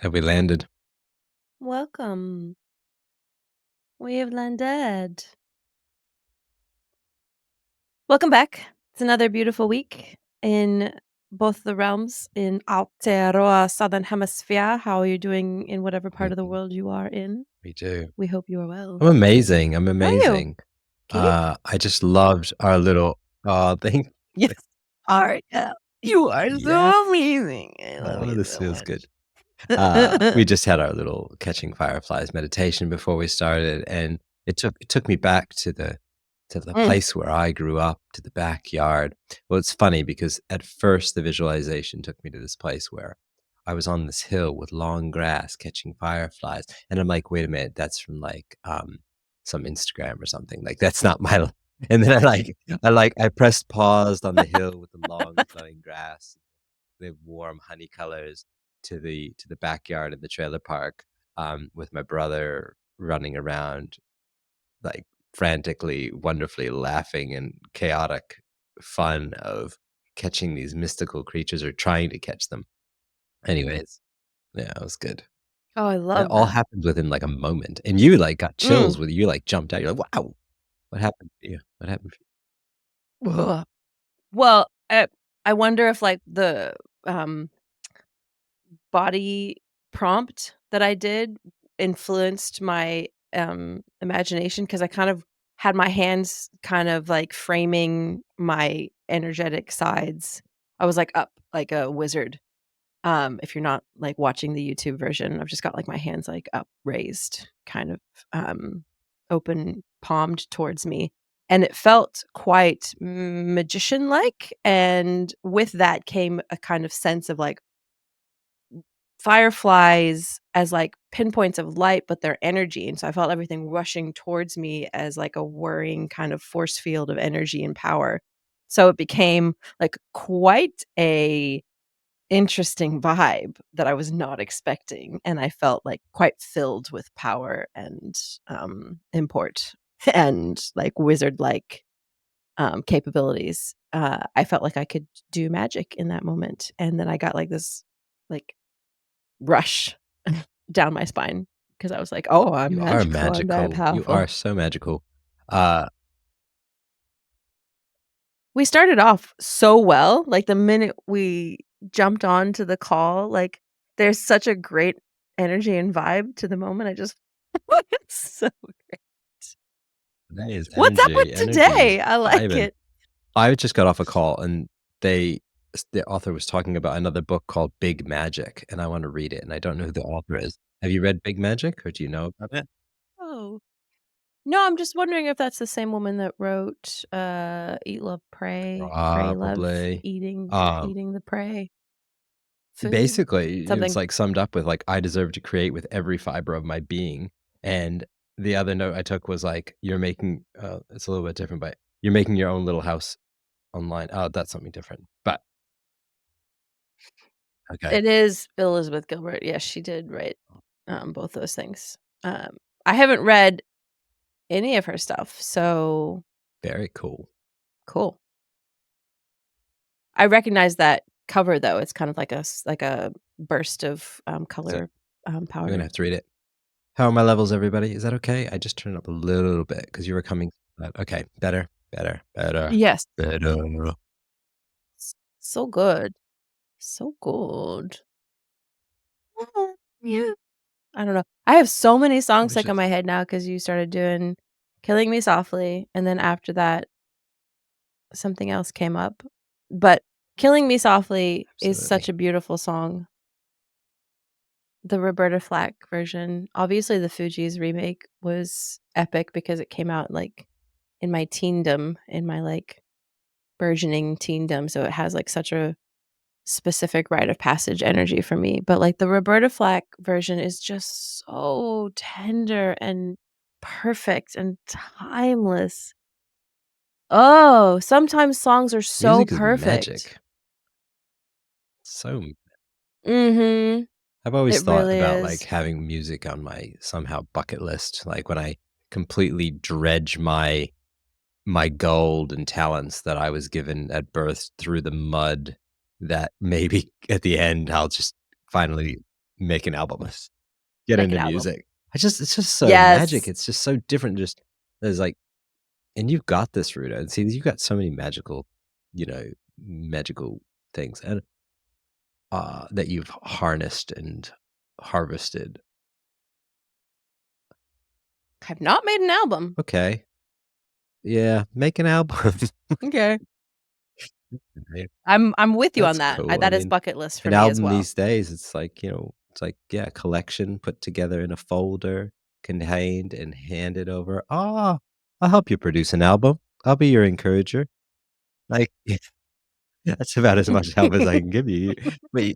Have we landed? Welcome. We have landed. Welcome back. It's another beautiful week in both the realms in Aotearoa Southern Hemisphere. How are you doing in whatever part of the Mhm. world you are in? We do. We hope you are well. I'm amazing. I'm How are you? amazing. Keep? I just loved our little thing. Yes. All right. Yeah. You are Yeah. so amazing. I love Oh, you this so feels good. much. We just had our little catching fireflies meditation before we started, and it took me back to the Mm. place where I grew up, to the backyard. Well, it's funny because at first the visualization took me to this place where I was on this hill with long grass catching fireflies, and I'm like, wait a minute, that's from like some Instagram or something. Like that's not my. And then I pressed paused on the hill with the long flowing grass, the warm honey colors to the backyard in the trailer park, with my brother running around like frantically, wonderfully laughing and chaotic fun of catching these mystical creatures or trying to catch them. Anyways, yeah, it was good. Oh, I It love all that. happened within like a moment, and you like got chills Mm. with you like jumped out. You're like, "Wow, what happened to you? What happened?" Ugh. Well, I wonder if like the um body prompt that I did influenced my, imagination because I kind of had my hands kind of, like, framing my energetic sides. I was, like, up like a wizard. If you're not, like, watching the YouTube version, I've just got, like, my hands, like, up raised, kind of, open palmed towards me, and it felt quite magician-like, and with that came a kind of sense of, like, fireflies as, like, pinpoints of light, but their energy, and so I felt everything rushing towards me as, like, a whirring kind of force field of energy and power. So it became, like, quite a interesting vibe that I was not expecting, and I felt, like, quite filled with power and, import and, like, wizard-like, capabilities. I felt like I could do magic in that moment, and then I got, like, this, like, rush down my spine because I was like, "Oh, I'm You are magical, I'm very magical. You powerful." are so magical. Uh, We started off so well, like, the minute we jumped onto the call, like, there's such a great energy and vibe to the moment, I just it's so great. that is What's up with energy. Energy is today? I like vibing. it. I just got off a call and the author was talking about another book called Big Magic, and I wanna read it, and I don't know who the author is. Have you read Big Magic, or do you know about it? Oh. No, I'm just wondering if that's the same woman that wrote, Eat, Love, Pray, Love, Probably. eating Um, eating the prey, food, Basically, it was, something. like, summed up with, like, "I deserve to create with every fiber of my being," and the other note I took was, like, "You're making" it's a little bit different, but "You're making your own little house online." Oh, that's something different, but okay. It is Elizabeth Gilbert, yes, she did write, both those things. I haven't read any of her stuff, so Very cool. cool. I recognize that cover, though, it's kind of like like a burst of, Is it? color, I'm gonna powder. have to read it. How are my levels, everybody? Is that okay? I just turned it up a little bit because you were coming okay, better, better, better, Yes. better. So good. So good. Yeah. I don't know. I have so many I songs was stuck in just my head now because you started doing "Killing Me Softly," and then after that, something else came up. But "Killing Me Softly" is such absolutely. a beautiful song. The Roberta Flack version. Obviously, the Fugees remake was epic because it came out, like, in my teendom, in my, like, burgeoning teendom, so it has, like, such a specific rite of passage energy for me, but, like, the Roberta Flack version is just so tender and perfect and timeless. Oh, sometimes songs are so Music is perfect. magic. So Mhm. I've always It thought really about, like, is. having music on my somehow bucket list, like, when I completely dredge my gold and talents that I was given at birth through the mud, that maybe at the end, I'll just finally make an album, get Make an into album. music. It's just so magic. Yes. It's just so different. Just there's like, and you've got this, Ruta. And see, you've got so many magical, you know, magical things, and that you've harnessed and harvested. I've not made an album. Okay, yeah, make an album. Okay. Right. I'm with you on That's that. cool. I That is mean, bucket list for an me as album well. these days, it's like, it's like, yeah, a collection put together in a folder, contained and handed over. "Ah, I'll help you produce an album. I'll be your encourager." Like, that's about as much help as I can give you. But y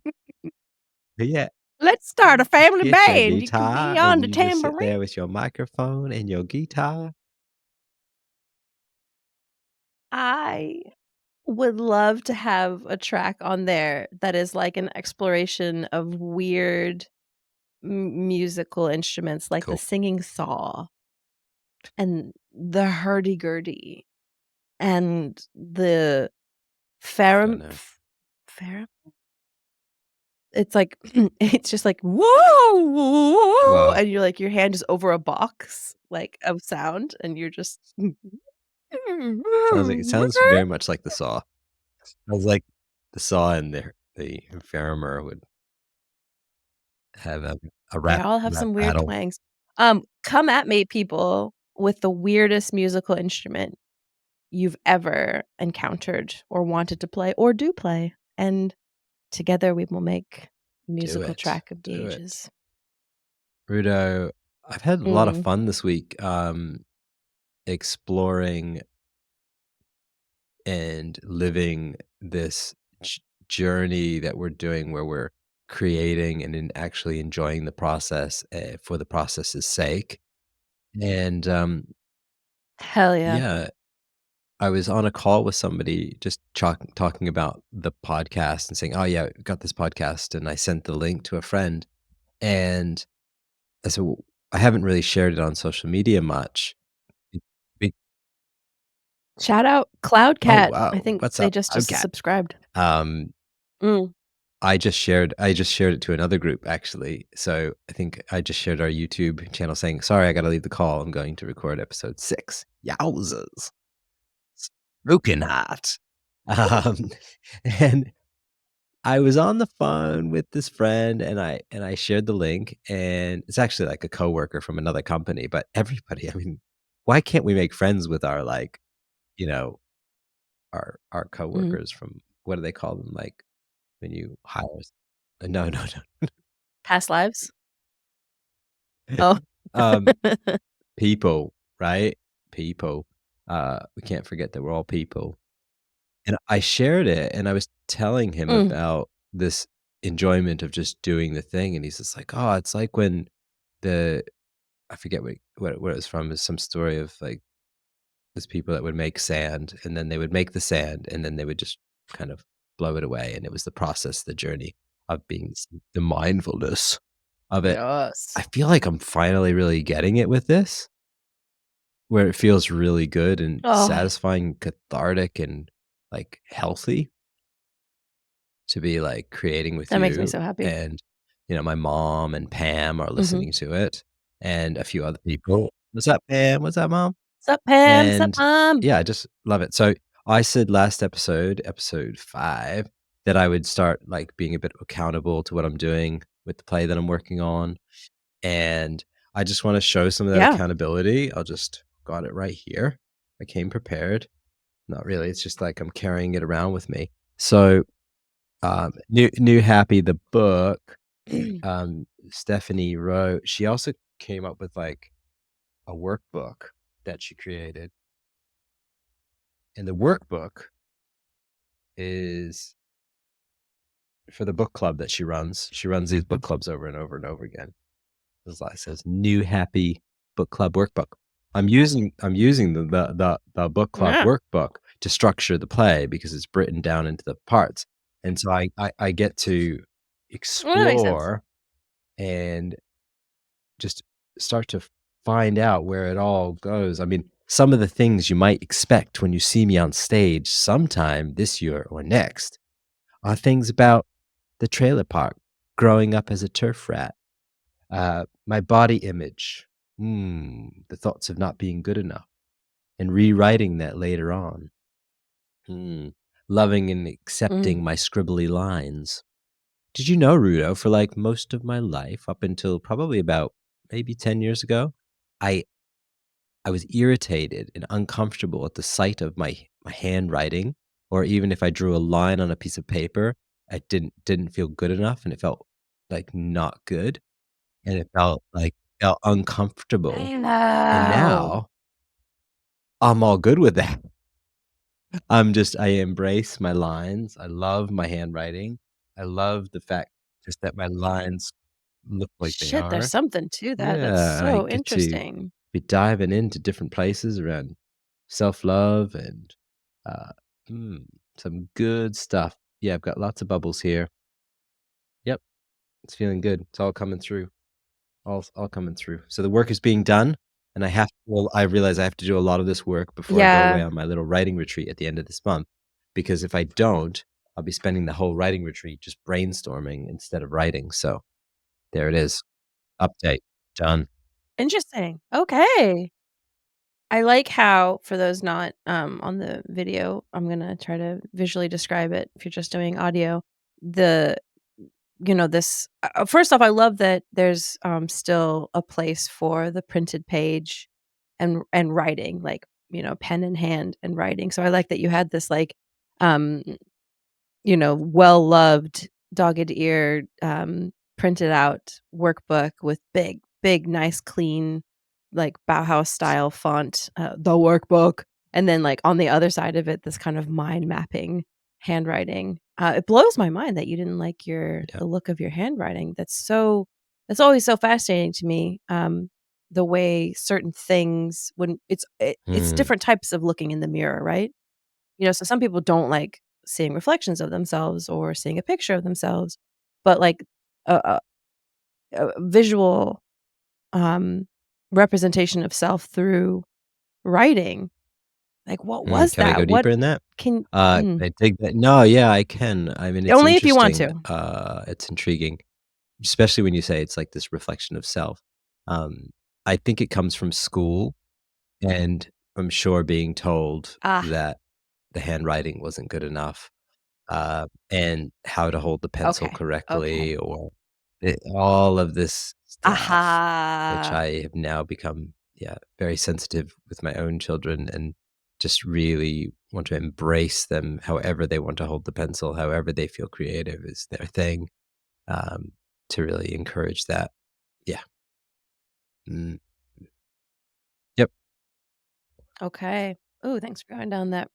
but yeah, Let's start a family get your band. You can guitar be on and the you just sit tambourine. there with your microphone and your guitar. I would love to have a track on there that is like an exploration of weird musical instruments like the Cool. singing saw and the hurdy-gurdy and the Don't Farum know. f Farum? It's like it's just like, "Whoa," Well, and you're like your hand is over a box, like, of sound, and you're just it sounds very much like the Saw. Sounds like the Saw and the Faramir would have a They rap all have rap some weird battle. twangs. Come at me, people, with the weirdest musical instrument you've ever encountered or wanted to play or do play, and together we will make Do musical it. track of the Do it. ages. Rudo, I've had a lot of Mm. fun this week, exploring and living this journey that we're doing where we're creating and actually enjoying the process for the process's sake. And Hell yeah. yeah, I was on a call with somebody just talking about the podcast and saying, "Oh yeah, I got this podcast," and I sent the link to a friend, and so I haven't really shared it on social media much. Be- be- Shout out oh Cloudcat. I wow, think what's they up, just Cat? subscribed. Um, Mm. I just shared it to another group actually. So I think I just shared our YouTube channel saying, "Sorry, I got to leave the call. I'm going to record episode 6." Yowzers, broken heart. Um, and I was on the phone with this friend and I shared the link, and it's actually like a coworker from another company, but everybody, I mean, why can't we make friends with our like, you know, our Mhm. coworkers from, what do they call them? Like when you hire no, no, Past lives? no. Oh. Um, people, right? People. We can't forget that we're all people. And I shared it, and I was telling him Mm. about this enjoyment of just doing the thing, and he's just like, "Oh, it's like when the" I forget what it was from, is some story of, like, these people that would make sand, and then they would make the sand, and then they would just kind of blow it away, and it was the process, the journey of being the mindfulness of it. I Yes. feel like I'm finally really getting it with this, where it feels really good and Oh, satisfying, cathartic, and, like, healthy. To be, like, creating with that makes me you, so happy. and, my mom and Pam are Mhm. listening to it, and a few other people. "What's up, Pam? What's up, mom?" "Sup, Pam? Sup, And, mom?" yeah, I just love it. So, I said last episode, episode 5, that I would start, like, being a bit accountable to what I'm doing with the play that I'm working on, and I just wanna show some of that Yeah. accountability. I'll just got it right here. I came prepared. Not really, it's just like I'm carrying it around with me. So New Happy, the book, Stephanie wrote, she also came up with, like, a workbook that she created, and the workbook is for the book club that she runs. She runs these book clubs over and over and over again. It says, "New Happy Book Club Workbook." I'm using the book club Yeah. workbook to structure the play because it's written down into the parts, and so I get to Well, that makes sense. explore and just start to find out where it all goes. I mean, some of the things you might expect when you see me on stage sometime this year or next are things about the trailer park. growing up as a turf rat, my body image, the thoughts of not being good enough, and rewriting that later on. Hmm, loving and Mm. accepting my scribbly lines. Did you know, Rudo, for like most of my life, up until probably about maybe 10 years ago, I I was irritated and uncomfortable at the sight of my handwriting, or even if I drew a line on a piece of paper, I didn't feel good enough, and it felt, like, not good, and it felt uncomfortable, I and know. now I'm all good with that. I embrace my lines, I love my handwriting, I love the fact just that my lines look like they Shit, there's are. something to that. That's Yeah, and I so get to interesting. be diving into different places around self-love and, uh, mm, some good stuff. Yeah, I've got lots of bubbles here. Yep, it's feeling good. It's all coming through. All coming through. So the work is being done, and I realize I have to do a lot of this work before I go away Yeah. on my little writing retreat at the end of this month, because if I don't, I'll be spending the whole writing retreat just brainstorming instead of writing. So there it is. Update. Done. Interesting. Okay. I like how for those not, on the video, I'm gonna try to visually describe it if you're just doing audio. The this first off, I love that there's, still a place for the printed page and writing, like, pen in hand and writing. So I like that you had this, like, um well-loved, dogged-eared, printed out workbook with big, big, nice, clean, like, Bauhaus style font, "The Workbook," and then, like, on the other side of it, this kind of mind mapping handwriting. It blows my mind that you didn't like Yeah. the look of your handwriting. That's always so fascinating to me, the way certain things when it's Mm, different types of looking in the mirror, right? So some people don't like seeing reflections of themselves or seeing a picture of themselves, but like a, a visual um, representation of self through writing. Like, what was can I go that? What deeper in that? can Can I take that? No, yeah, I can. I mean, it's only if you want interesting. to? It's intriguing, especially when you say it's like this reflection of self. Um, I think it comes from school, and I'm sure being told Ah, that the handwriting wasn't good enough, and how to hold the pencil okay, correctly, okay. or all of this stuff, which Aha. I have now become, yeah, very sensitive with my own children, and just really want to embrace them however they want to hold the pencil, however they feel creative is their thing, um, to really encourage that. Yeah. Mm. Yep. Okay. Ooh, thanks for going down that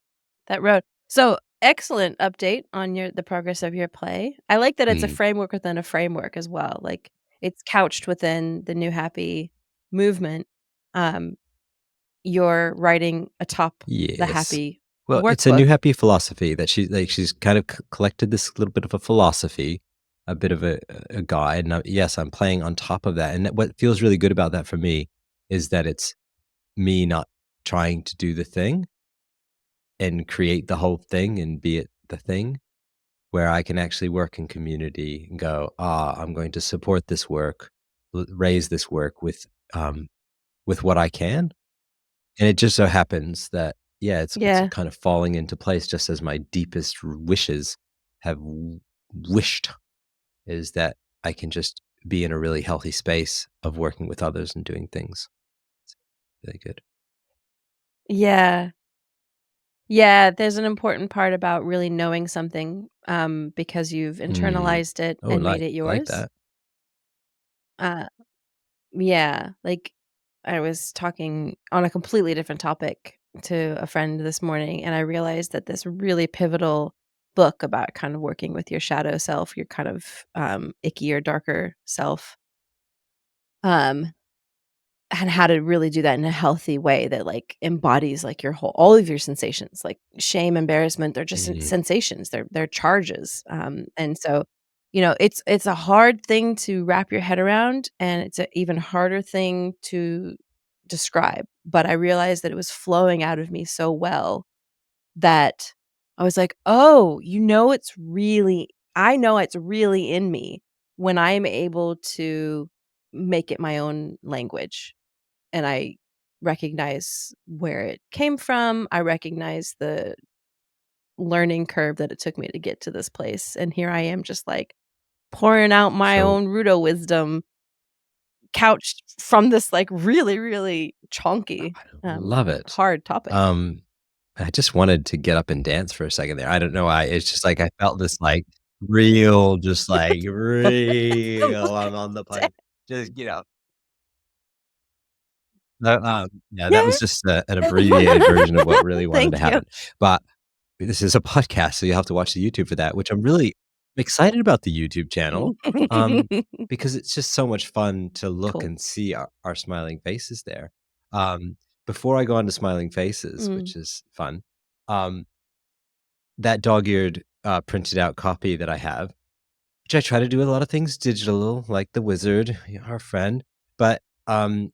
road. So, excellent update on the progress of your play. I like that it's a Mm. framework within a framework as well. Like, it's couched within the New Happy movement. Um, you're writing atop the Yes. Happy Well, it's a workbook. new happy philosophy that she's kind of collected this little bit of a philosophy, a bit of a guide. And yes, I'm playing on top of that. And what feels really good about that for me is that it's me not trying to do the thing and create the whole thing and be it the thing, where I can actually work in community and go, I'm going to support this work, raise this work with what I can. And it just so happens that, yeah, it's Yeah. kind of falling into place just as my deepest wishes have wished, is that I can just be in a really healthy space of working with others and doing things. It's really good. Yeah. Yeah, there's an important part about really knowing something, because you've Mm. internalized it Oh, and made it I like yours. that. Uh Yeah, like, I was talking on a completely different topic to a friend this morning, and I realized that this really pivotal book about kind of working with your shadow self, your kind of, ickier, darker self, um, and how to really do that in a healthy way that, like, embodies, like, your whole all of your sensations, like shame, embarrassment, they're just Mm. sensations, they're charges, and so, it's a hard thing to wrap your head around, and it's an even harder thing to describe, but I realized that it was flowing out of me so well that I was like, "Oh, I know it's really in me. when I'm able to make it my own language and I recognize where it came from, I recognize the learning curve that it took me to get to this place, and here I am just, like, pouring out my So own Rudo wisdom couched from this, like, really, really chonky, I love it. hard topic. Um, I just wanted to get up and dance for a second there. I don't know why. It's just like I felt this like real, just like real. I'm on the plane. Just no, yeah, that Yeah. was just an abbreviated version of what really wanted to Thank you. happen. But this is a podcast, so you have to watch the YouTube for that, which I'm really excited about the YouTube channel, because it's just so much fun to look Cool. and see our smiling faces there. Um, Before I go on to smiling faces, Mm, which is fun, um, that dog-eared, printed out copy that I have, which I try to do with a lot of things digital, like the wizard, our friend, but,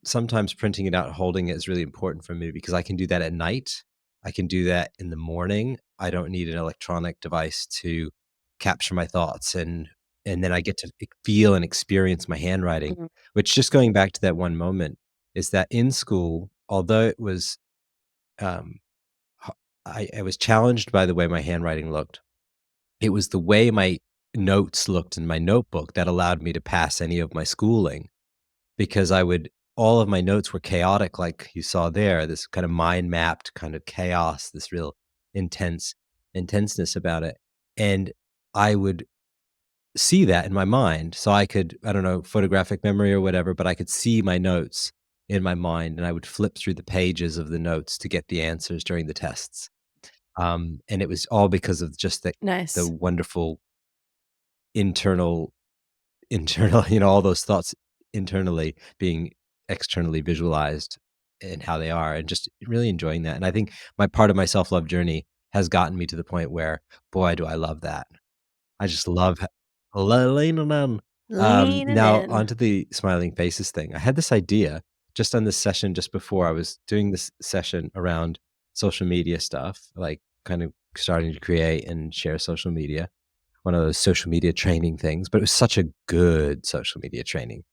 sometimes printing it out and holding it is really important for me because I can do that at night. I can do that in the morning. I don't need an electronic device to capture my thoughts, and then I get to feel and experience my handwriting, mhm, which just going back to that one moment is that in school, although it was, um, h I was challenged by the way my handwriting looked, it was the way my notes looked in my notebook that allowed me to pass any of my schooling because I would all of my notes were chaotic like you saw there, this kind of mind mapped kind of chaos, this real intense intenseness about it. And I would see that in my mind. So I could, I don't know, photographic memory or whatever, but I could see my notes in my mind and I would flip through the pages of the notes to get the answers during the tests. And it was all because of just the nice. wonderful internal all those thoughts internally being externally visualized and how they are, and just really enjoying that. And I think my part of my self-love journey has gotten me to the point where, boy, do I love that. I just love leaning on. Leaning Now in. onto the smiling faces thing. I had this idea just on this session just before I was doing this session around social media stuff, like kind of starting to create and share social media, one of those social media training things, but it was such a good social media training.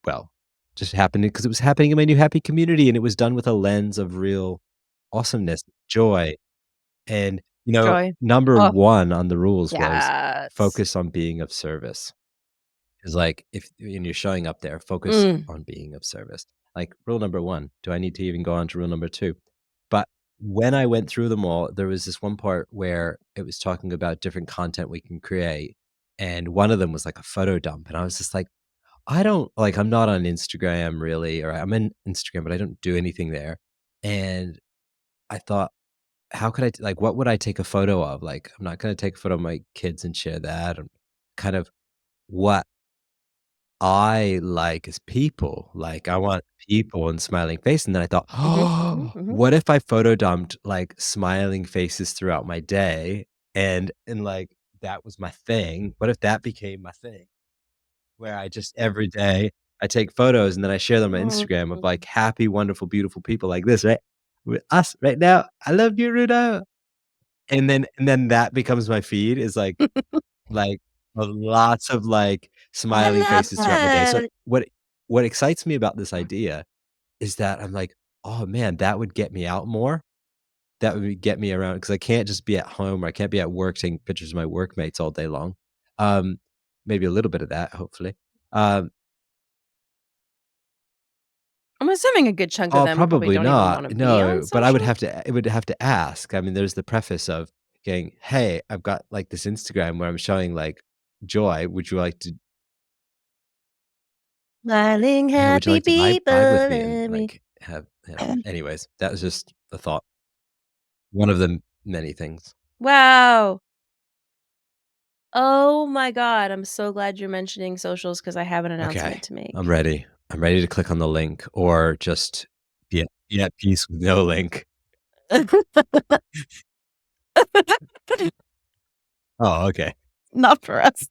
Well, just happened because it was happening in my new happy community, and it was done with a lens of real awesomeness, joy, and, Joy. number Oh, 1 on the rules was yes. focus on being of service. Is like, if when you're showing up there, focus Mm, on being of service. Like, rule number 1, do I need to even go on to rule number 2? But when I went through them all, there was this one part where it was talking about different content we can create, and one of them was like a photo dump, and I was just like, I don't like, I'm not on Instagram really, or I'm in Instagram, but I don't do anything there, and I thought, how could like, what would I take a photo of? Like, I'm not gonna take a photo of my kids and share that, and kind of what I like as people, like, I want people and smiling face, and then I thought, mhm, mhm, "Oh, mhm. what if I photo dumped, like, smiling faces throughout my day, and, like, that was my thing? What if that became my thing?" Where I just every day, I take photos and then I share them on Mm. Instagram of, like, happy, wonderful, beautiful people like this, right? With us right now. "I love you, Rudo." And then that becomes my feed is, like, lots of, like, I smiling love faces throughout my day. So, it. what excites me about this idea is that I'm like, "Oh, man, that would get me out more. That would get me around because I can't just be at home or I can't be at work taking pictures of my workmates all day long." Um, Maybe a little bit of that, hopefully. Um, I'm assuming a good chunk of oh, them probably probably don't even not. wanna be on No, but I would social. have to it would have to ask. I mean, there's the preface of going, "Hey, I've got, like, this Instagram where I'm showing, like, joy. Would you like to Smiling Yeah, would you happy like to people, vibe with me and, let me like, have anyways, that was just a thought. One of the many things. Wow. Oh my god, I'm so glad you're mentioning socials because I have an Okay, announcement to I'm make. ready. I'm ready to click on the link or just be at peace with no link. Oh, okay. Not for us.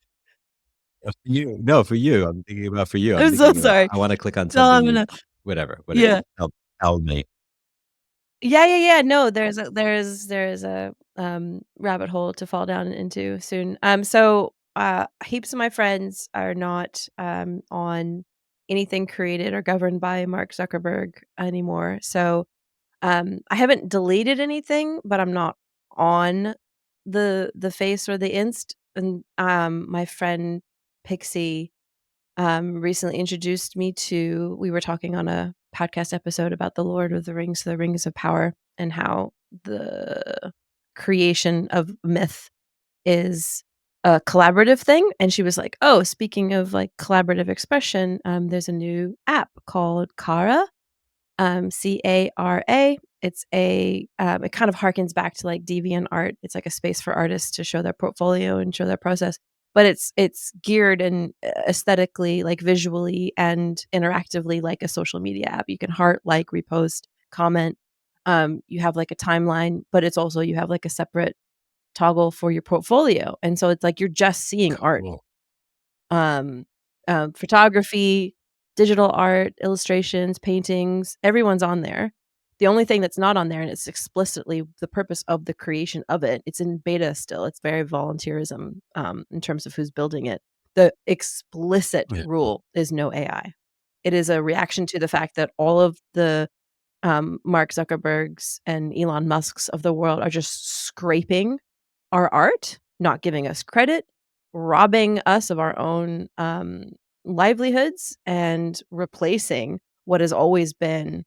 For you. No, for you. I'm thinking about for you. I'm I'm so thinking about sorry. I wanna click on No, something I'm you gonna what it yeah. tell me. Yeah, yeah, yeah, no, there's a rabbit hole to fall down into soon. So heaps of my friends are not, on anything created or governed by Mark Zuckerberg anymore, so, I haven't deleted anything, but I'm not on the Face or the Inst, and, my friend Pixie, recently introduced me to we were talking on a podcast episode about The Lord of the Rings, The Rings of Power, and how the creation of myth is a collaborative thing, and she was like, "Oh, speaking of, like, collaborative expression, there's a new app called Kara, Cara. It's it kind of harkens back to, like, DeviantArt. It's like a space for artists to show their portfolio and show their process, but it's geared and aesthetically, like, visually and interactively like a social media app. You can heart, like, repost, comment. You have, like, a timeline, but it's also you have, like, a separate toggle for your portfolio, and so it's like you're just seeing art. Cool. Um, Photography, digital art, illustrations, paintings, everyone's on there. The only thing that's not on there, and it's explicitly the purpose of the creation of it, it's in beta still, it's very volunteerism, in terms of who's building it. The explicit Yeah. rule is no AI. It is a reaction to the fact that all of the, Mark Zuckerbergs and Elon Musks of the world are just scraping our art, not giving us credit, robbing us of our own, livelihoods, and replacing what has always been,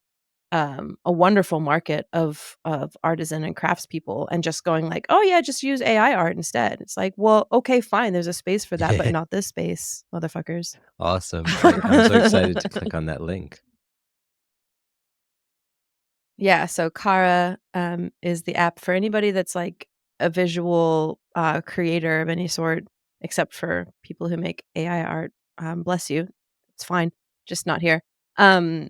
a wonderful market of artisan and craftspeople, and just going like, "Oh, yeah, just use AI art instead." It's like, "Well, okay, fine, there's a space for that, but not this space, motherfuckers." Awesome. I'm so excited to click on that link. Yeah, so Kara, is the app for anybody that's, like, a visual, creator of any sort, except for people who make AI art. Bless you. It's fine, just not here. Um,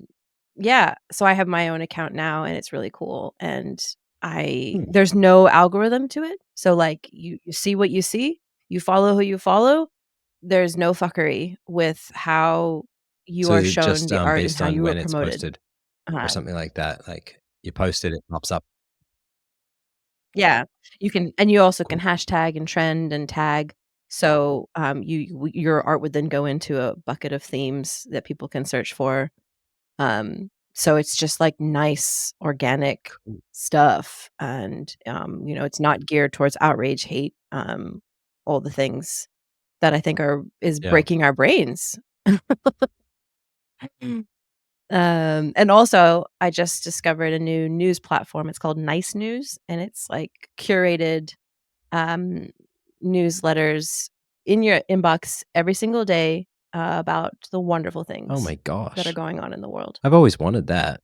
yeah, so I have my own account now, and it's really cool, and I Hmm. there's no algorithm to it, so, like, you see what you see, you follow who you follow, there's no fuckery with how you So are is it shown just, the art and based how on you are when it's promoted. posted or Uh something like that? Like, you post it, it pops up. Yeah, you can and you also can Cool. hashtag and trend and tag. So, your art would then go into a bucket of themes that people can search for. So it's just, like, nice, organic Cool. stuff, and, it's not geared towards outrage, hate, all the things that I think is Yeah. breaking our brains. And also, I just discovered a new news platform. It's called Nice News, and it's, like, curated um, newsletters in your inbox every single day, about the wonderful Oh things my that are gosh. going on in the world. I've always wanted that.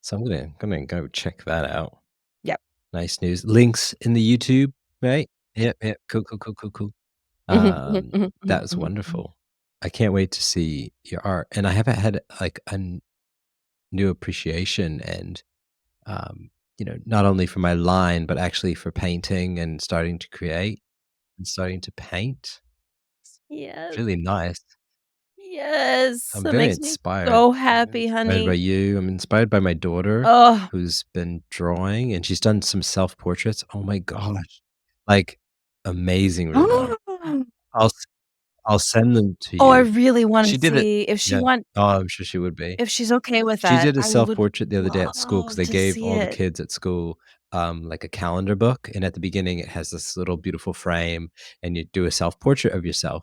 So I'm gonna go check that out. Yep. Nice news. Links in the YouTube, right? Yep, yep. Cool, cool, cool, cool, cool. Mhm, mhm, mhm, That mhm, was mhm, mhm. wonderful. I can't wait to see your art, and I haven't had, like, new appreciation and, um, not only for my line, but actually for painting and starting to create and starting to paint. It's Yes, really nice. yes, I'm that very makes me inspired. so I'm happy, inspired by honey. you. I'm inspired by my daughter Oh. who's been drawing, and she's done some self-portraits. Oh my gosh. Like, amazingly done. I'll s I'll send them to Oh, I you. really wanna She did it. see Yeah. Oh, I'm sure she would be. if she's okay with She that, did a I would self-portrait the other day at school because love they to gave see all the it. kids at school, like, a calendar book, and at the beginning, it has this little beautiful frame, and you do a self-portrait of yourself.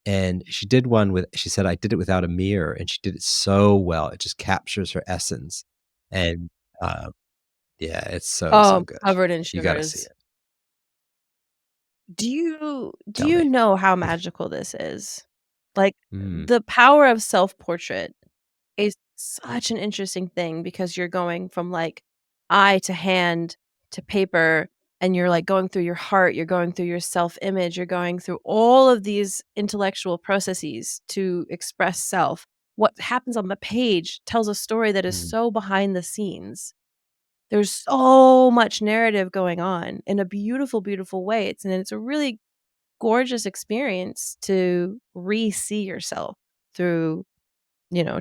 And she did one with she said, "I did it without a mirror," and she did it so well. It just captures her essence. And, uh, yeah, it's so, Oh, so I'm good. covered in You gotta see sugars. it. Do Tell you me. know how magical this is? Like, Mm, the power of self-portrait is such an interesting thing because you're going from, like, eye to hand to paper, and you're, like, going through your heart, you're going through your self-image, you're going through all of these intellectual processes to express self. What happens on the page tells a story that is mm, so behind the scenes. There's so much narrative going on in a beautiful, beautiful way. It's a really gorgeous experience to re-see yourself through,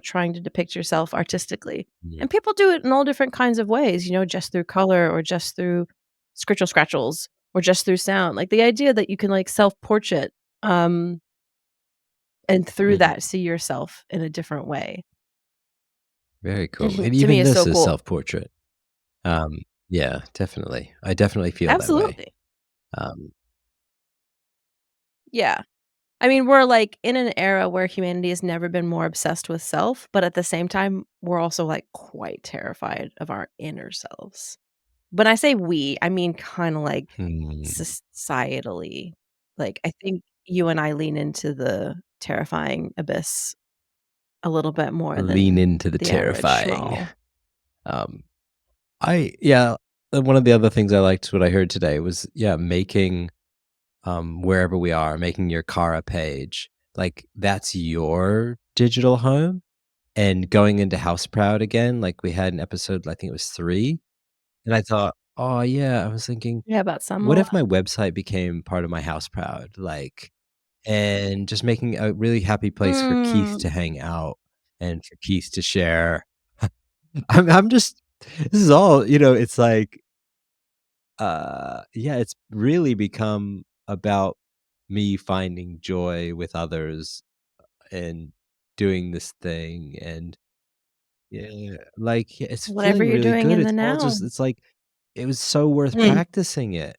trying to depict yourself artistically. mm. And people do it in all different kinds of ways, just through color or just through scritchel scratchels or just through sound. Like the idea that you can like self-portrait um, and through Mhm. that, see yourself in a different way. Very cool, and To me, even is so this is cool. self-portrait. Yeah, definitely. I definitely feel that way. Absolutely. Um, Yeah. I mean, we're, like, in an era where humanity has never been more obsessed with self, but at the same time, we're also, like, quite terrified of our inner selves. When I say we, I mean kinda, like, hmm, societally. Like, I think you and I lean into the terrifying abyss a little bit more lean than into the the average terrifying. schmo. Um, I yeah, one of the other things I liked what I heard today was, yeah, making, wherever we are, making your car a page. Like, that's your digital home, and going into House Proud again, like we had in episode, I think it was 3, and I thought, "Oh, yeah," I was thinking, Yeah, about "What Samoa. if my website became part of my House Proud?" Like, and just making a really happy place for Keith to Mm. hang out and for Keith to share. I'm just this is all, it's like, yeah, it's really become about me finding joy with others and doing this thing, and yeah, like, yeah, it's Whatever feeling you're really doing good. in the It's all now. just it's like, it was so worth Mm. practicing it.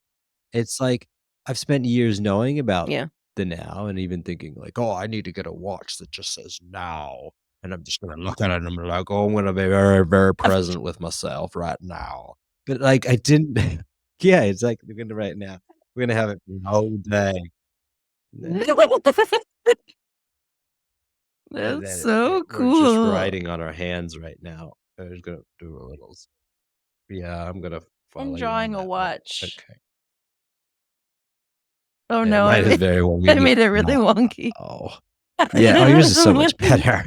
It's like, I've spent years knowing about Yeah. the now and even thinking like, "Oh, I need to get a watch that just says now." And I'm just gonna look at it and I'm like, "Oh, I'm gonna be very, very present with myself right now." But, like, I didn't yeah, it's like, we're gonna right now. We're gonna have it the whole day. And That's then so we're just cool. writing on our hands right now. I'm just gonna do a little yeah, I'm gonna follow you on Enjoying a that one. watch. Okay. Oh, Yeah, no, mine is very I wonky. made it really wonky. Oh. Yeah, oh, yours is so much better.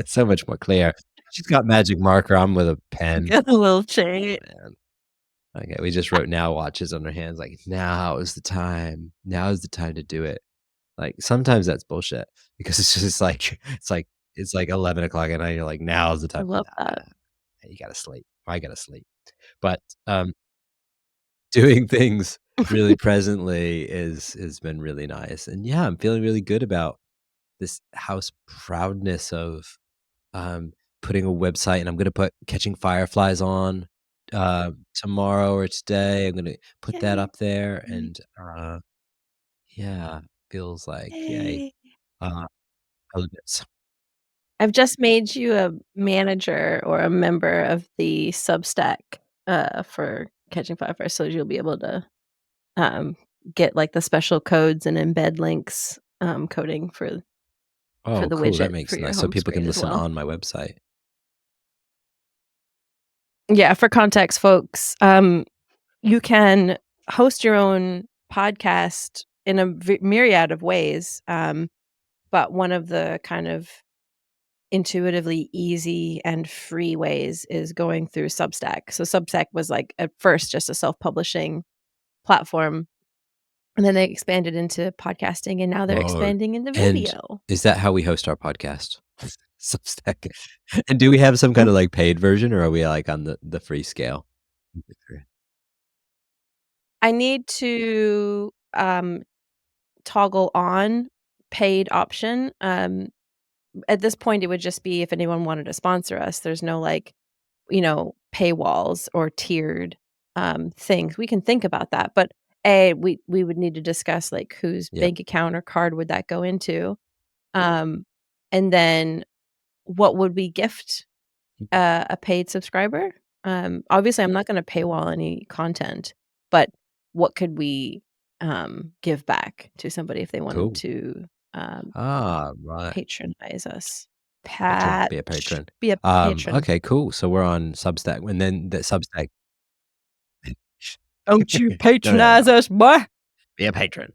So much more clear. She's got magic marker, I'm with a pen. Got a little chain. Man. Okay, we just wrote now watches on our hands, like, "Now is the time. Now is the time to do it." Like, sometimes that's bullshit because it's just like it's like 11 o'clock at night, you're like, "Now is the I time." love Nah, that. you gotta sleep. I gotta sleep. But, doing things really presently is has been really nice, and yeah, I'm feeling really good about this house proudness of, um, putting a website, and I'm gonna put catching fireflies on, tomorrow or today. I'm gonna put that Yay. up there, and, yeah, feels like, yay, Yay. uh, elements. I've just made you a manager or a member of the Substack, for Catching Fireflies, so you'll be able to, um, get, like, the special codes and embed links, coding for Oh, the cool, that widget for makes your nice, so home people screen can as listen well. on my website. Yeah, for context, folks, you can host your own podcast in a myriad of ways, but one of the kind of intuitively easy and free ways is going through Substack. So Substack was, like, at first just a self-publishing platform, and then they expanded into podcasting, and now they're Oh, expanding into and video. is that how we host our podcast? Substack. And do we have some Mm, kinda, like, paid version, or are we, like, on the free scale? I need to, toggle on paid option. At this point, it would just be if anyone wanted to sponsor us. There's no, like, paywalls or tiered, things. We can think about that, but A, we would need to discuss, like, whose Yep. bank account or card would that go into, um, and then what would we gift a paid subscriber? Obviously, I'm not gonna paywall any content, but what could we, give back to somebody if they wanted Cool. to, um, Right. patronize us? Be a Patch patron. be a patron. Okay, cool. So we're on Substack, and then the Substack Don't you No, no, patronize no. us, boy. Be a patron.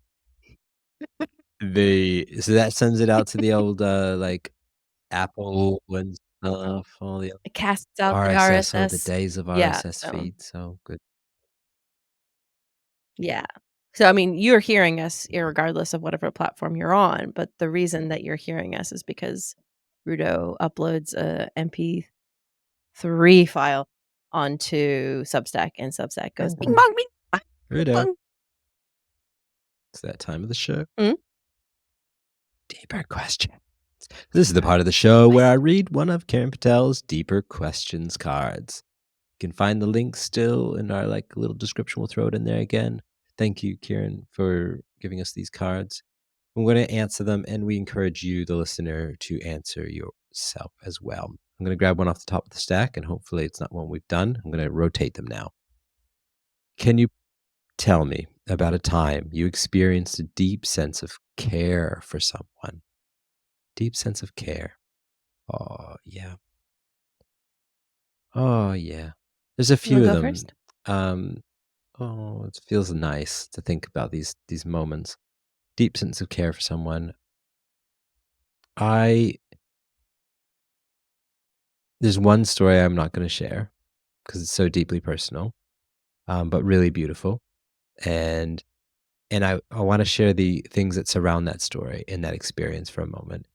So that sends it out to the old, like, Apple and stuff, all the It casts out the RSS. Oh, the RSS. days of Yeah, RSS so feeds, so good. yeah. So, I mean, you're hearing us irregardless of whatever platform you're on, but the reason that you're hearing us is because Rudo uploads a MP3 file onto Substack, and Substack goes, "Bing bong, bing, bang, Here we go. bong." It's that time of the show. Mm? deeper question. This is the part of the show where I read one of Karen Patel's deeper questions cards. You can find the link still in our like little description. We'll throw it in there again. Thank you, Kieran, for giving us these cards. I'm going to answer them, and we encourage you, the listener, to answer yourself as well. I'm going to grab one off the top of the stack, and hopefully it's not one we've done. I'm going to rotate them now. Can you tell me about a time you experienced a deep sense of care for someone? Deep sense of care. Oh, yeah. Oh, yeah. There's a You wanna few of go them. first? Um, oh, it feels nice to think about these moments. Deep sense of care for someone. I There's one story I'm not gonna share because it's so deeply personal, but really beautiful, and I wanna share the things that surround that story and that experience for a moment.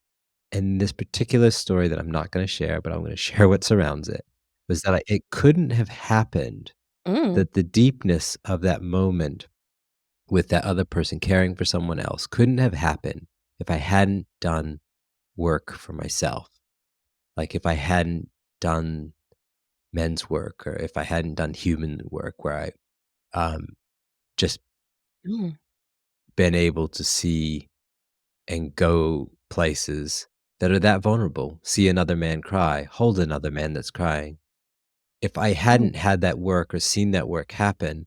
And this particular story that I'm not gonna share, but I'm gonna share what surrounds it, was that it couldn't have happened, Mm. that the deepness of that moment with that other person caring for someone else couldn't have happened if I hadn't done work for myself. Like, if I hadn't done men's work or if I hadn't done human work where um, just Mm. been able to see and go places that are that vulnerable, see another man cry, hold another man that's crying. If I Mm. hadn't had that work or seen that work happen,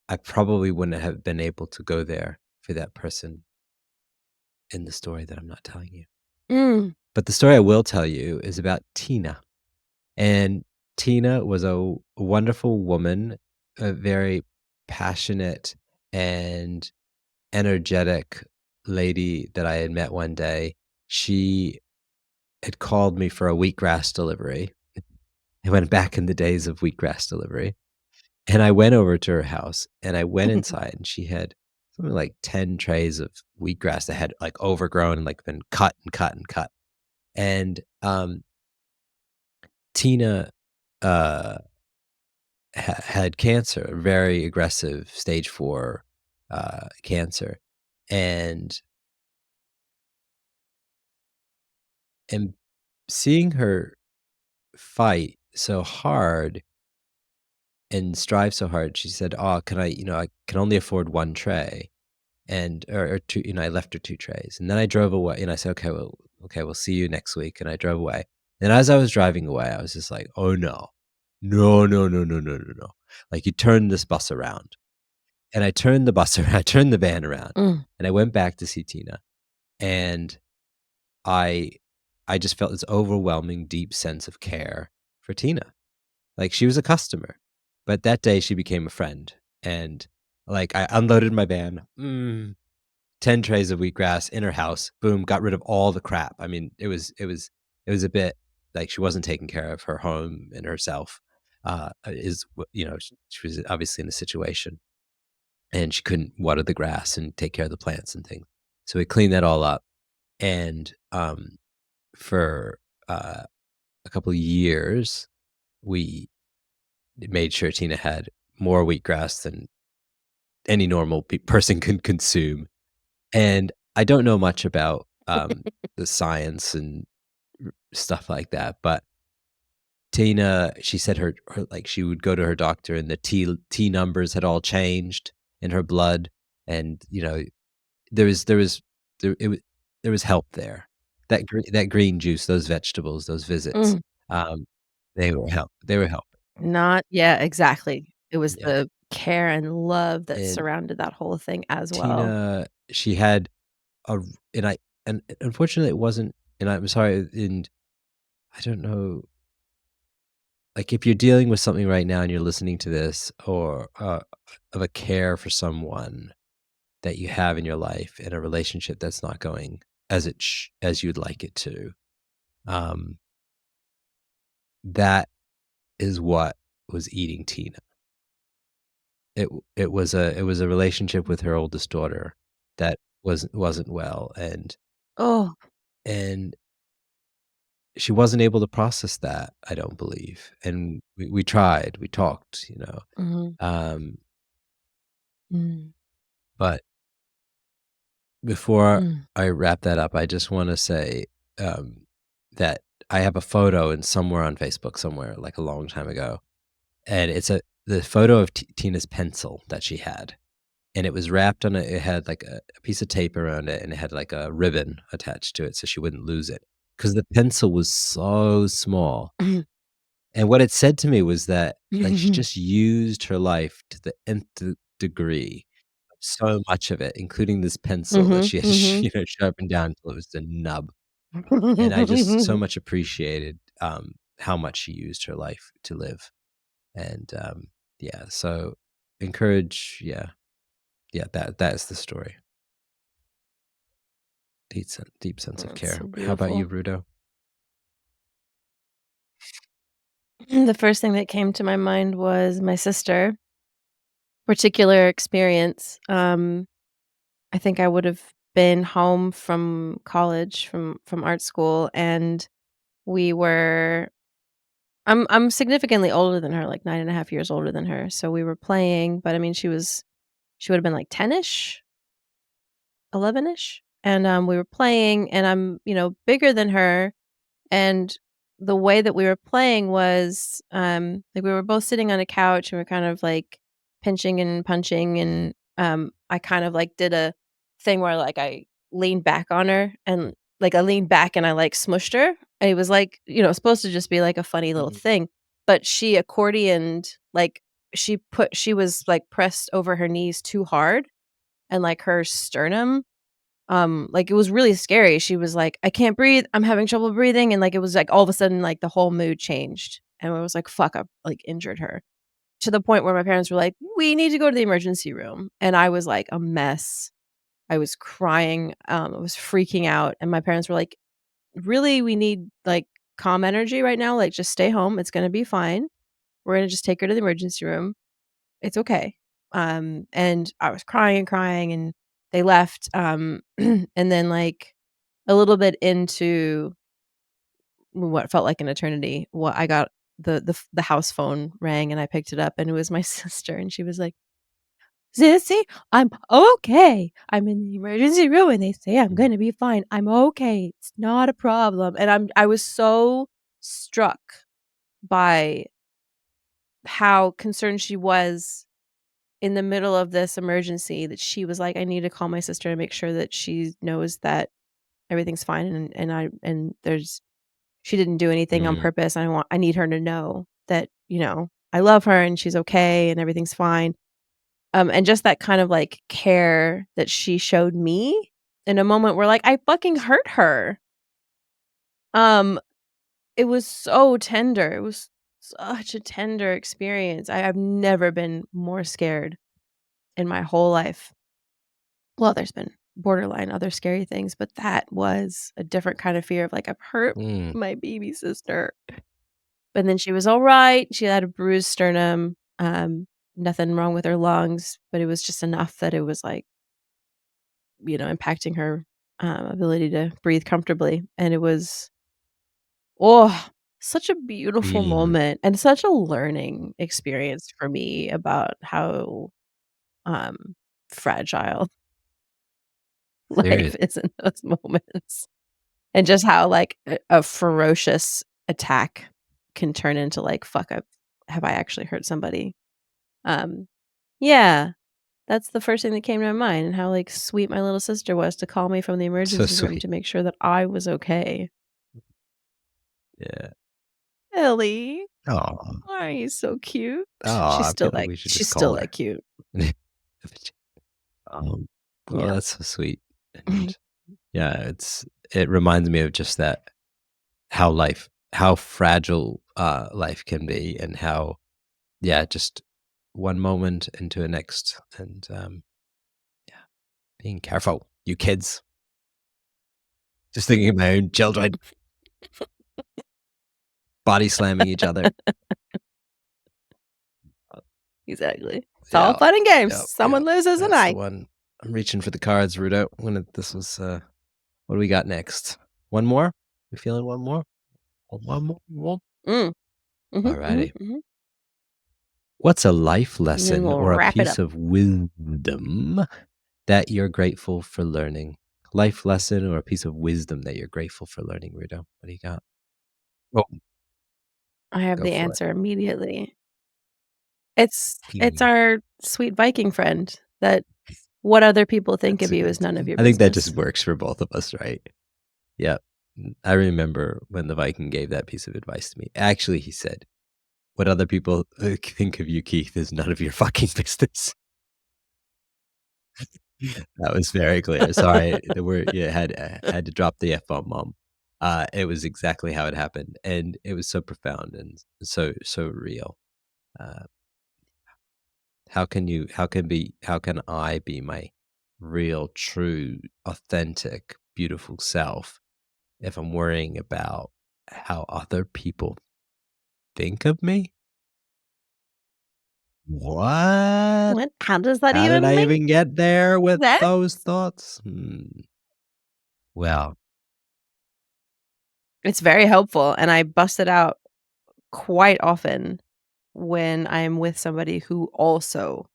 I probably wouldn't have been able to go there for that person in the story that I'm not telling you. Mm. But the story I will tell you is about Tina. And Tina was a wonderful woman, a very passionate and energetic lady that I had met one day. She had called me for a wheatgrass delivery. I went back in the days of wheatgrass delivery. And I went over to her house and I went inside and she had something like 10 trays of wheatgrass that had like overgrown and like been cut and cut and cut. And Tina uh had cancer, very aggressive stage 4 cancer. And and seeing her fight so hard and strive so hard, she said, "Oh, can I can only afford 1 tray." And or 2, I left her 2 trays. And then I drove away and I said, okay, we'll see you next week." And I drove away. And as I was driving away, I was just like, "Oh no. No, no, no, no, no, no, no." Like, you turn this bus around. And I turned the bus around, I turned the van around, Mm. and I went back to see Tina, and I I just felt this overwhelming deep sense of care for Tina. Like, she was a customer, but that day she became a friend, and, like, I unloaded my van, 10 trays of wheatgrass in her house, boom, got rid of all the crap. I mean, it was a bit like she wasn't taking care of her home and herself, she was obviously in a situation, and she couldn't water the grass and take care of the plants and things. So we cleaned that all up, and, for, a couple of years, we made sure Tina had more wheatgrass than any normal person can consume. And I don't know much about, the science and stuff like that, but Tina, she said like, she would go to her doctor and the T numbers had all changed in her blood, and, there was there it wa there was help there. That green juice, those vegetables, those visits, Mm. um, they were help. Not yeah, exactly. It was Yeah, the care and love that and surrounded that whole thing as well. Tina, she had a r and unfortunately, it wasn't, and I'm sorry, and I don't know, like, if you're dealing with something right now and you're listening to this, or, of a care for someone that you have in your life in a relationship that's not going as you'd like it to, um, that is what was eating Tina. It was a relationship with her oldest daughter that wasn't well, Oh. and she wasn't able to process that, I don't believe, and we tried, we talked, Mhm. um, Mm. but Before Mm. I wrap that up, I just wanna say, um, that I have a photo in somewhere on Facebook somewhere, like, a long time ago, and it's the photo of Tina's pencil that she had, and it was wrapped on it had, like, a piece of tape around it, and it had, like, a ribbon attached to it so she wouldn't lose it, because the pencil was so small, and what it said to me was that, like, she just used her life to the nth degree, so much of it, including this pencil that Mhm, she had to mhm. sharpen down until it was the nub, and I just so much appreciated, how much she used her life to live, and, yeah, so encourage yeah, that is the story. Deep sense of That's care. so How about beautiful. you, Rudo? The first thing that came to my mind was my sister. Particular experience, I think I would have been home from college, from art school, and we were I'm significantly older than her, like 9.5 years older than her, so we were playing, but I mean, she would have been like 10-ish, 11-ish, and, we were playing, and I'm, bigger than her. And the way that we were playing was, like, we were both sitting on a couch, and we're kind of, like, pinching and punching, and, I kind of, like, did a thing where, like, I leaned back on her, and, like, I leaned back and I, like, smushed her, and it was, like, supposed to just be, like, a funny little Mhm. thing, but she accordioned, like, she was, like, pressed over her knees too hard, and, like, her sternum like, it was really scary. She was like, "I can't breathe. I'm having trouble breathing," and, like, it was, like, all of a sudden, like, the whole mood changed, and I was like, "Fuck, I've, like, injured her." To the point where my parents were like, "We need to go to the emergency room," and I was, like, a mess. I was crying, I was freaking out, and my parents were like, "Really? We need, like, calm energy right now? Like, just stay home. It's gonna be fine. We're gonna just take her to the emergency room. It's okay." And I was crying and crying, and they left, and then, like, a little bit into what felt like an eternity, I got the house phone rang, and I picked it up, and it was my sister, and she was like, "Sissy, I'm okay. I'm in the emergency room, and they say I'm Mhm. gonna be fine. I'm okay. It's not a problem." And I was so struck by how concerned she was in the middle of this emergency that she was like, "I need to call my sister and make sure that she knows that everything's fine, and there's she didn't do anything on Mm, purpose. I need her to know that, I love her and she's okay and everything's fine." And just that kind of, like, care that she showed me in a moment where, like, I fucking hurt her. Um, it was so tender. It was such a tender experience. I've never been more scared in my whole life. Well, there's been borderline other scary things, but that was a different kind of fear of, like, I've hurt mm, my baby sister. But then she was alright. She had a bruised sternum, nothing wrong with her lungs, but it was just enough that it was, like, impacting her, ability to breathe comfortably, and it was, oh, such a beautiful mm. moment and such a learning experience for me about how, um, fragile Serious life is in those moments, and just how, like, a ferocious attack can turn into, like, "Fuck, have I actually hurt somebody?" Um, yeah, that's the first thing that came to my mind, and how, like, sweet my little sister was to call me from the so emergency room sweet. to make sure that I was okay. Yeah. "Ellie, Aw. why are you so cute?" Aw, I feel like we should She's just still call that her. cute. Um, well, Yeah. that's so sweet, and yeah, it reminds me of just that how fragile, life can be and how yeah, just one moment into the next, and, yeah, being careful, you kids. Just thinking of my own children body slamming each other. Exactly. It's all Yeah, fun and games. yeah, yeah, Someone loses and that's the I one. I'm reaching for the cards, Rudo. This was, what do we got next? One more? We feeling one more? One more? One? Mm. Mhm, mhm, Alrighty. mhm. What's a life And then lesson we'll or a wrap it piece up. of wisdom that you're grateful for learning. Life lesson or a piece of wisdom that you're grateful for learning, Rudo. What do you got? Oh, I have go the for it. answer immediately. It's Hmm. our sweet Viking friend that what other people think That's of a you good is none of your I think that just business. works for both of us, right? Yep. I remember when the Viking gave that piece of advice to me. Actually, he said, "What other people, think of you, Keith, is none of your fucking business." That was very clear. Sorry, the word yeah, had to drop the F-bomb, mom. It was exactly how it happened, and it was so profound and so real. Uh, how can I be my real, true, authentic, beautiful self if I'm worrying about how other people think of me? What? What? How does that How did even I make even get there with sense? those thoughts? Well, It's very helpful, and I bust it out quite often when I'm with somebody who also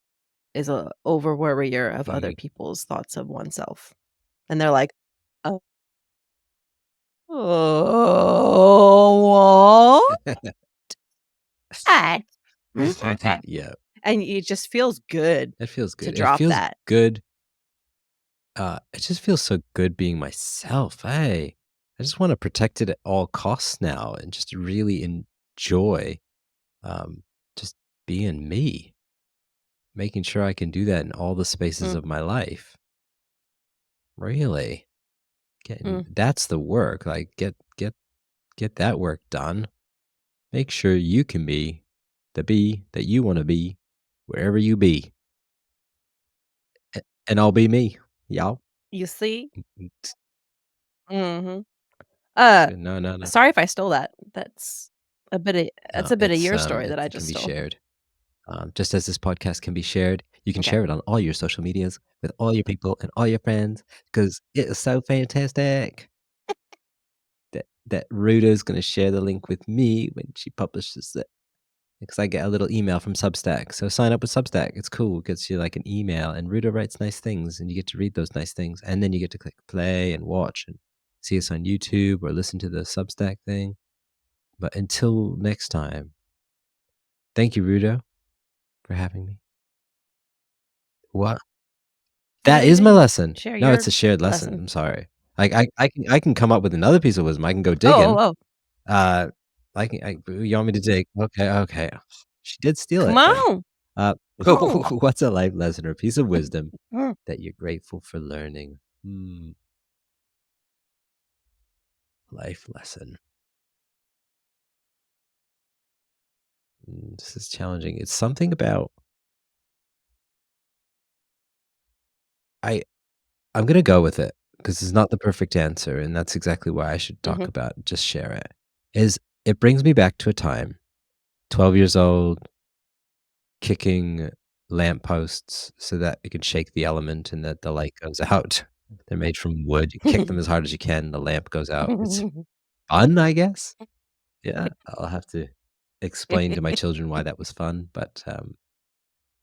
is a over worrier of other mhm. people's thoughts of oneself. And they're like, "Oh, oh, what?" Yeah, And it just feels good it feels to good. It drop feels that. good. It just feels so good being myself. Hey, I just want to protect it at all costs now and just really enjoy um, just being me, making sure I can do that in all the spaces Mm, of my life. Really, getting mm. that's the work. Like get that work done. Make sure you can be the bee that you want to be wherever you be, and I'll be me, y'all. You see? Mm, Mhm. Uh, No, no, no. sorry if I stole that. That's No, a bit of your story that I it can just be stole. shared. Just as this podcast can be shared, you can Okay. share it on all your social medias with all your people and all your friends because it is so fantastic that Ruda's going to share the link with me when she publishes it because I get a little email from Substack. So sign up with Substack. It's cool. It gets you like an email, and Ruda writes nice things, and you get to read those nice things, and then you get to click play and watch and see us on YouTube or listen to the Substack thing. But until next time, thank you, Ruda, for having me. What? Take That it is my easy. lesson. Share No, your it's a shared lesson. lesson. I'm sorry. I can come up with another piece of wisdom. I can go Oh, oh, digging. oh. Uh, you want me to dig? Okay, okay. She did steal Come it then. on. Uh, Come on. what's a life lesson or piece of wisdom Mm. that you're grateful for learning? Life lesson. This is challenging. It's something about I I'm gonna go with it because it's not the perfect answer, and that's exactly why I should talk Mhm. about just share it. Is it brings me back to a time, 12 years old, kicking lampposts so that it can shake the element and that the light goes out. They're made from wood. You kick them as hard as you can, the lamp goes out. It's fun, I guess. Yeah, I'll have to explain to my children why that was fun, but,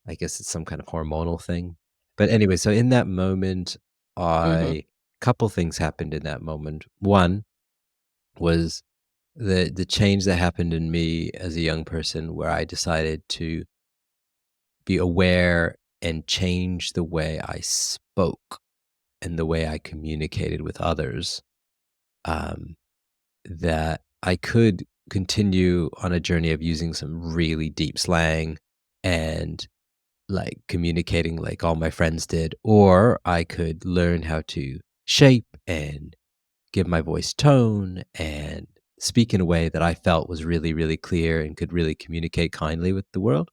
I guess it's some kind of hormonal thing. But anyway, so in that moment, Mhm. I couple things happened in that moment. One was the change that happened in me as a young person where I decided to be aware and change the way I spoke and the way I communicated with others, um, that I could continue on a journey of using some really deep slang and like communicating like all my friends did, or I could learn how to shape and give my voice tone and speak in a way that I felt was really, really clear and could really communicate kindly with the world.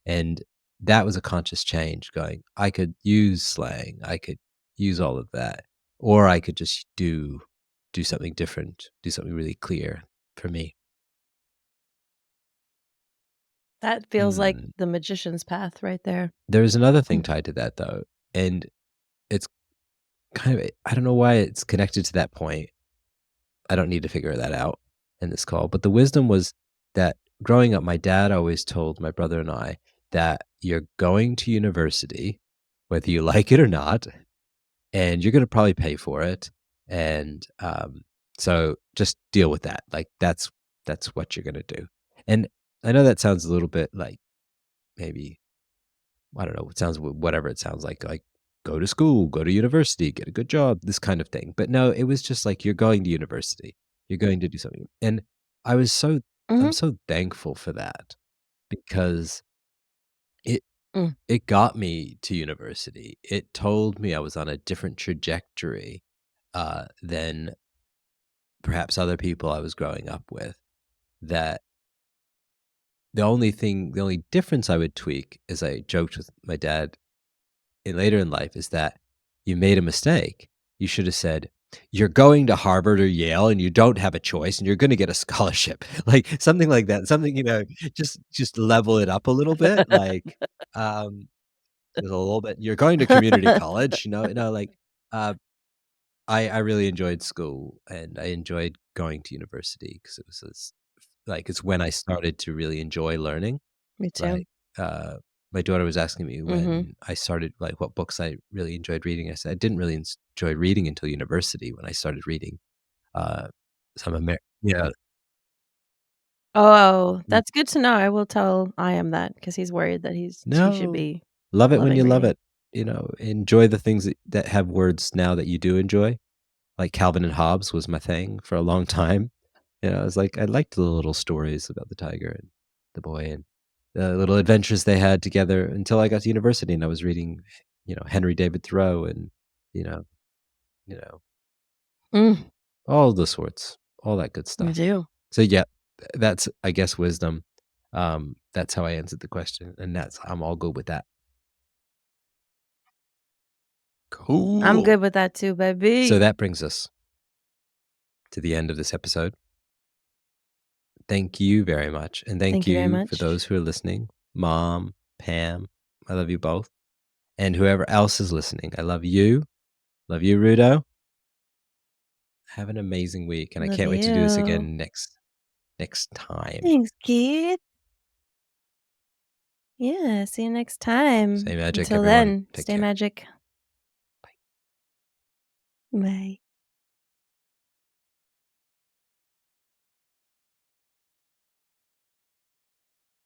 And that was a conscious change going, I could use slang, I could use all of that, or I could just do something different, do something really clear for me. That feels like Hmm. the magician's path right there. There's another thing Mm. tied to that though, and it's kind of I don't know why it's connected to that point. I don't need to figure that out in this call, but the wisdom was that growing up, my dad always told my brother and I that you're going to university whether you like it or not, and you're gonna probably pay for it, and, so just deal with that, like, that's what you're gonna do, and I know that sounds a little bit like maybe I don't know, it sounds whatever it sounds like go to school, go to university, get a good job, this kind of thing. But no, it was just like you're going to university. You're going to do something. And I was so I'm Mhm. so thankful for that because it Mm. it got me to university. It told me I was on a different trajectory than perhaps other people I was growing up with. That the only difference I would tweak, as I joked with my dad later in life is that you made a mistake. You should have said, "You're going to Harvard or Yale, and you don't have a choice, and you're gonna get a scholarship." Like, something like that. Something, just level it up a little bit, like, just a little bit. You're going to community college, like, uh, I really enjoyed school, and I enjoyed going to university because it was this like, it's when I started to really enjoy learning. Me too. Like, my daughter was asking me Mhm. when I started, like, what books I really enjoyed reading. I said I didn't really enjoy reading until university when I started reading, some Amer yeah. Oh, Mm. that's good to know. I will tell I am that because he's worried that he should No. be Love it when loving you love reading. it, enjoy the things that have words now that you do enjoy, like Calvin and Hobbes was my thing for a long time. I was like, I liked the little stories about the tiger and the boy and the little adventures they had together until I got to university and I was reading, Henry David Thoreau and, you know you know, Mm, all the sorts, all that good me stuff. too. So, yeah, that's, I guess, wisdom. That's how I answered the question, and I'm all good with that. I'm Cool. good with that too, So baby. that brings us to the end of this episode. Thank you very much, and thank Thank you very you for much. those who are listening. Mom, Pam, I love you both, and whoever else is listening, I love you. Love you, Rudo. Have an amazing week, and I Love can't wait to do this you. again next time. Thanks, kid. Yeah, see you next time. Stay magic, Until everyone. then, Take stay care. magic. Bye.